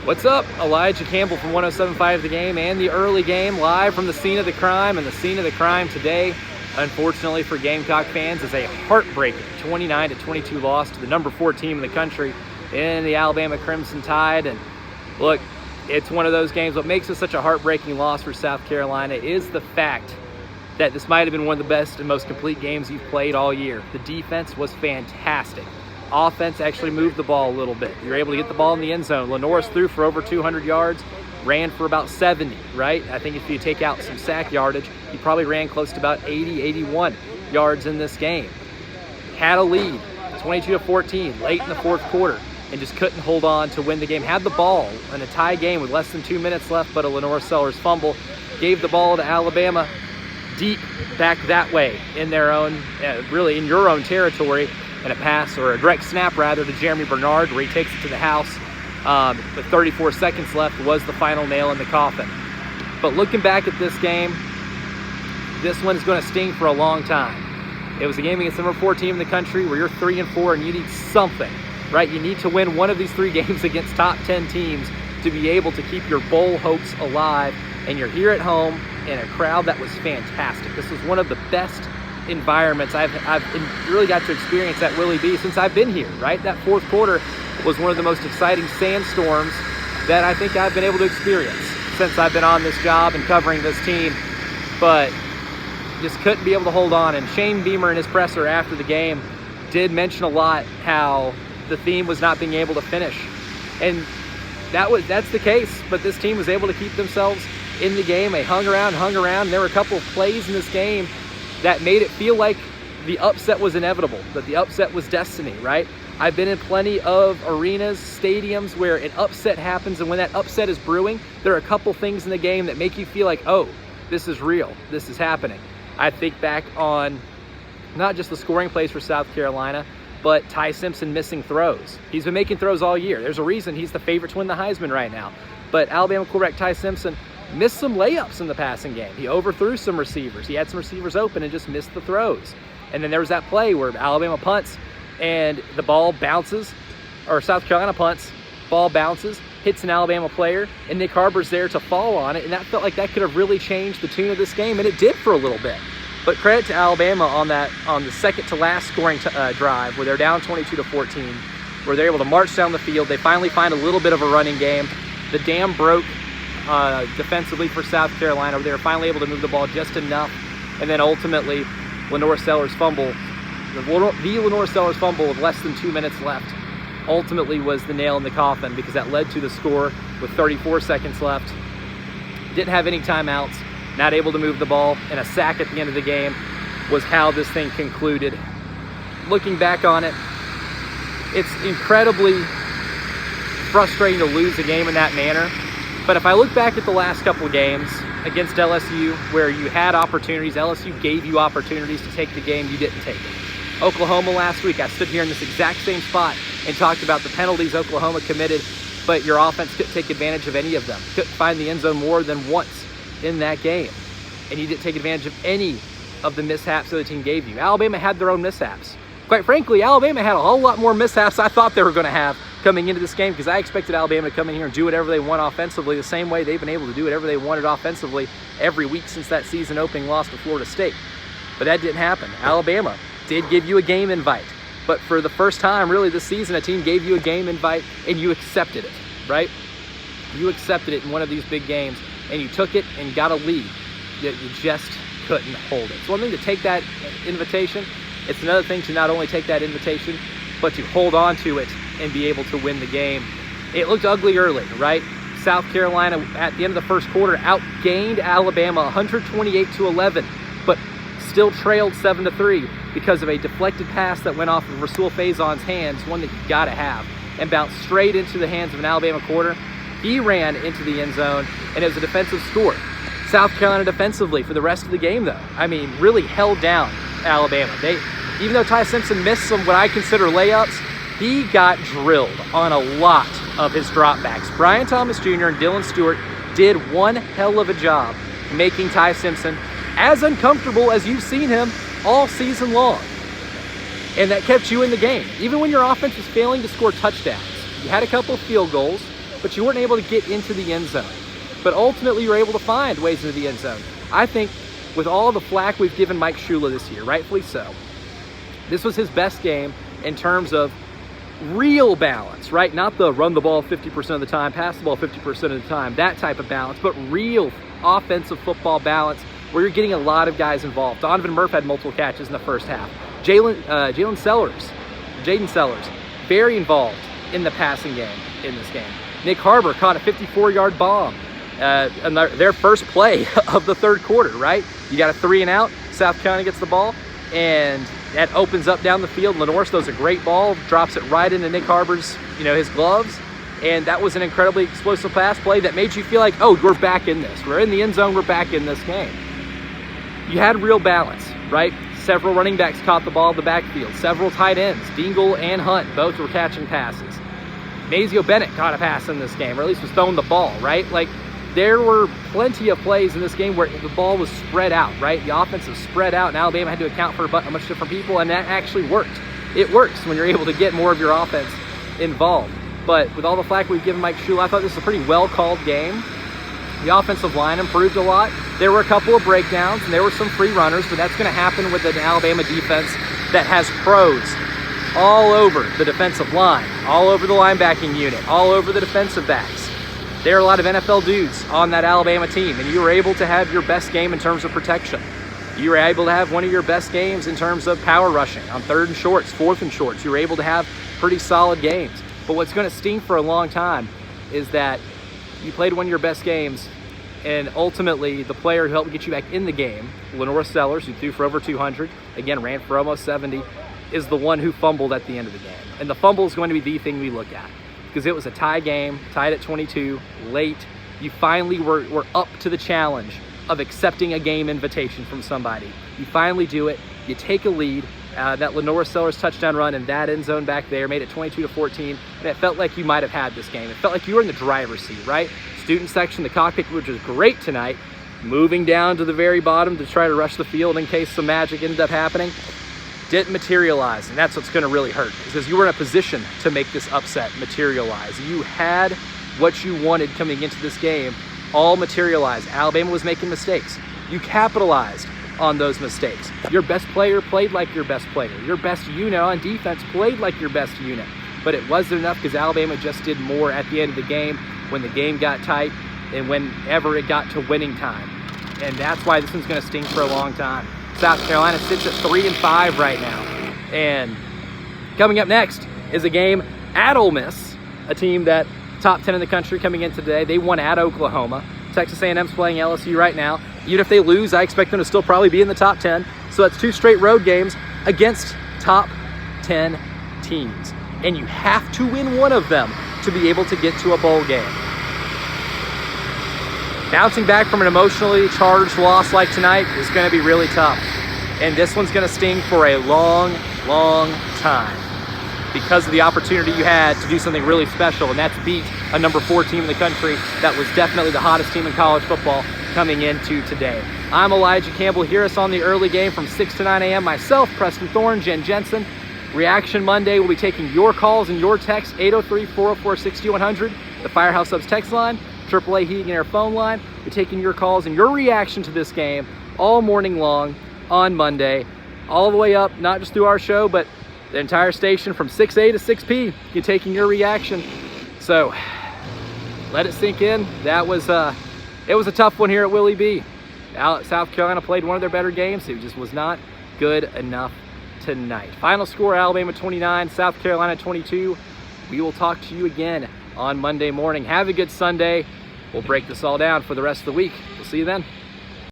What's up? Elijah Campbell from 107.5 The Game and the early game, live from the scene of the crime. And the scene of the crime today, unfortunately for Gamecock fans, is a heartbreaking 29-22 loss to the number 4 team in the country in the Alabama Crimson Tide. And look, it's one of those games. What makes it such a heartbreaking loss for South Carolina is the fact that this might have been one of the best and most complete games you've played all year. The defense was fantastic. Offense actually moved the ball a little bit. You're able to get the ball in the end zone. Lenoris threw for over 200 yards, ran for about 70, right? I think if you take out some sack yardage, he probably ran close to about 80, 81 yards in this game. Had a lead, 22-14, late in the fourth quarter, and just couldn't hold on to win the game. Had the ball in a tie game with less than 2 minutes left, but a Lenoris Sellers fumble gave the ball to Alabama deep back that way in their own, really in your own territory. And a pass, or a direct snap rather, to Jeremy Bernard, where he takes it to the house with 34 seconds left, was the final nail in the coffin. But looking back at this game, this one is going to sting for a long time. It was a game against the number 4 team in the country where you're 3-4 and you need something, right? You need to win one of these 3 games against top 10 teams to be able to keep your bowl hopes alive. And you're here at home in a crowd that was fantastic. This was one of the best environments I've really got to experience at Willie B since I've been here, right? That fourth quarter was one of the most exciting sandstorms that I think I've been able to experience since I've been on this job and covering this team, but just couldn't be able to hold on. And Shane Beamer in his presser after the game did mention a lot how the theme was not being able to finish, and that's the case, but this team was able to keep themselves in the game. They hung around. There were a couple of plays in this game that made it feel like the upset was inevitable, that the upset was destiny, right? I've been in plenty of arenas, stadiums where an upset happens, and when that upset is brewing, there are a couple things in the game that make you feel like, oh, this is real, this is happening. I think back on not just the scoring plays for South Carolina, but Ty Simpson missing throws. He's been making throws all year. There's a reason he's the favorite to win the Heisman right now. But Alabama quarterback Ty Simpson missed some layups in the passing game. He overthrew some receivers. He had some receivers open and just missed the throws. And then there was that play where Alabama punts and the ball bounces, or South Carolina punts, ball bounces, hits an Alabama player, and Nick Harbor's there to fall on it. And that felt like that could have really changed the tune of this game, and it did for a little bit. But credit to Alabama on the second to last scoring drive where they're down 22-14, where they're able to march down the field. They finally find a little bit of a running game. The dam broke defensively for South Carolina. They were finally able to move the ball just enough, and then ultimately Lenoris Sellers fumble, the Lenoris Sellers fumble with less than 2 minutes left, ultimately was the nail in the coffin, because that led to the score with 34 seconds left. Didn't have any timeouts, not able to move the ball, and a sack at the end of the game was how this thing concluded. Looking back on it, it's incredibly frustrating to lose a game in that manner. But if I look back at the last couple of games against LSU, where you had opportunities, LSU gave you opportunities to take the game, you didn't take it. Oklahoma last week, I stood here in this exact same spot and talked about the penalties Oklahoma committed, but your offense couldn't take advantage of any of them. Couldn't find the end zone more than once in that game. And you didn't take advantage of any of the mishaps the other team gave you. Alabama had their own mishaps. Quite frankly, Alabama had a whole lot more mishaps I thought they were going to have coming into this game, because I expected Alabama to come in here and do whatever they want offensively, the same way they've been able to do whatever they wanted offensively every week since that season opening loss to Florida State. But that didn't happen. Alabama did give you a game invite, but for the first time really this season, a team gave you a game invite and you accepted it, right? You accepted it in one of these big games, and you took it and got a lead that you just couldn't hold it. It's one thing to take that invitation. It's another thing to not only take that invitation, but to hold on to it and be able to win the game. It looked ugly early, right? South Carolina at the end of the first quarter outgained Alabama 128-11, but still trailed 7-3 because of a deflected pass that went off of Rasul Faison's hands, one that you gotta have, and bounced straight into the hands of an Alabama quarter. He ran into the end zone, and it was a defensive score. South Carolina defensively for the rest of the game, though, I mean, really held down Alabama. Even though Ty Simpson missed some what I consider layups, he got drilled on a lot of his dropbacks. Brian Thomas Jr. and Dylan Stewart did one hell of a job making Ty Simpson as uncomfortable as you've seen him all season long. And that kept you in the game. Even when your offense was failing to score touchdowns, you had a couple of field goals, but you weren't able to get into the end zone. But ultimately, you were able to find ways into the end zone. I think with all the flack we've given Mike Shula this year, rightfully so, this was his best game in terms of real balance, right? Not the run the ball 50% of the time, pass the ball 50% of the time, that type of balance, but real offensive football balance where you're getting a lot of guys involved. Donovan Murphy had multiple catches in the first half. Jaden Sellers, very involved in the passing game in this game. Nick Harbor caught a 54-yard bomb in their first play of the third quarter, right? You got a 3 and out, South Carolina gets the ball, and that opens up down the field. Lenore throws a great ball, drops it right into Nick Harbor's, his gloves, and that was an incredibly explosive pass play that made you feel like, oh, we're back in this. We're in the end zone, we're back in this game. You had real balance, right? Several running backs caught the ball in the backfield. Several tight ends, Dingle and Hunt, both were catching passes. Mazio Bennett caught a pass in this game, or at least was throwing the ball, right? Like, there were plenty of plays in this game where the ball was spread out, right? The offense was spread out, and Alabama had to account for a bunch of different people, and that actually worked. It works when you're able to get more of your offense involved. But with all the flack we've given Mike Shula, I thought this was a pretty well-called game. The offensive line improved a lot. There were a couple of breakdowns, and there were some free runners, but that's going to happen with an Alabama defense that has pros all over the defensive line, all over the linebacking unit, all over the defensive backs. There are a lot of NFL dudes on that Alabama team, and you were able to have your best game in terms of protection. You were able to have one of your best games in terms of power rushing on 3rd and shorts, 4th and shorts. You were able to have pretty solid games. But what's going to sting for a long time is that you played one of your best games, and ultimately the player who helped get you back in the game, Lenore Sellers, who threw for over 200, again ran for almost 70, is the one who fumbled at the end of the game. And the fumble is going to be the thing we look at, because it was a tie game, tied at 22, late. You finally were up to the challenge of accepting a game invitation from somebody. You finally do it. You take a lead. That Lenore Sellers touchdown run in that end zone back there made it 22-14, and it felt like you might have had this game. It felt like you were in the driver's seat, right? Student section, the cockpit, which was great tonight, moving down to the very bottom to try to rush the field in case some magic ended up happening. Didn't materialize, and that's what's going to really hurt, because you were in a position to make this upset materialize. You had what you wanted coming into this game all materialize. Alabama was making mistakes. You capitalized on those mistakes. Your best player played like your best player. Your best unit on defense played like your best unit. But it wasn't enough, because Alabama just did more at the end of the game when the game got tight and whenever it got to winning time. And that's why this one's going to sting for a long time. South Carolina sits at 3-5 right now. And coming up next is a game at Ole Miss, a team that top 10 in the country coming in today. They won at Oklahoma. Texas A&M's playing LSU right now. Even if they lose, I expect them to still probably be in the top 10. So that's 2 straight road games against top 10 teams. And you have to win one of them to be able to get to a bowl game. Bouncing back from an emotionally charged loss like tonight is going to be really tough. And this one's going to sting for a long, long time, because of the opportunity you had to do something really special, and that's beat a number 4 team in the country that was definitely the hottest team in college football coming into today. I'm Elijah Campbell. Hear us on the early game from 6 to 9 a.m. Myself, Preston Thorne, Jen Jensen. Reaction Monday, we'll be taking your calls and your texts, 803-404-6100, the Firehouse Subs text line, AAA Heating and Air phone line. We're taking your calls and your reaction to this game all morning long on Monday, all the way up, not just through our show, but the entire station from 6A to 6P. You're taking your reaction. So let it sink in. That was it was a tough one here at Willie B. South Carolina played one of their better games. It just was not good enough tonight. Final score, Alabama 29, South Carolina 22. We will talk to you again on Monday morning. Have a good Sunday. We'll break this all down for the rest of the week. We'll see you then.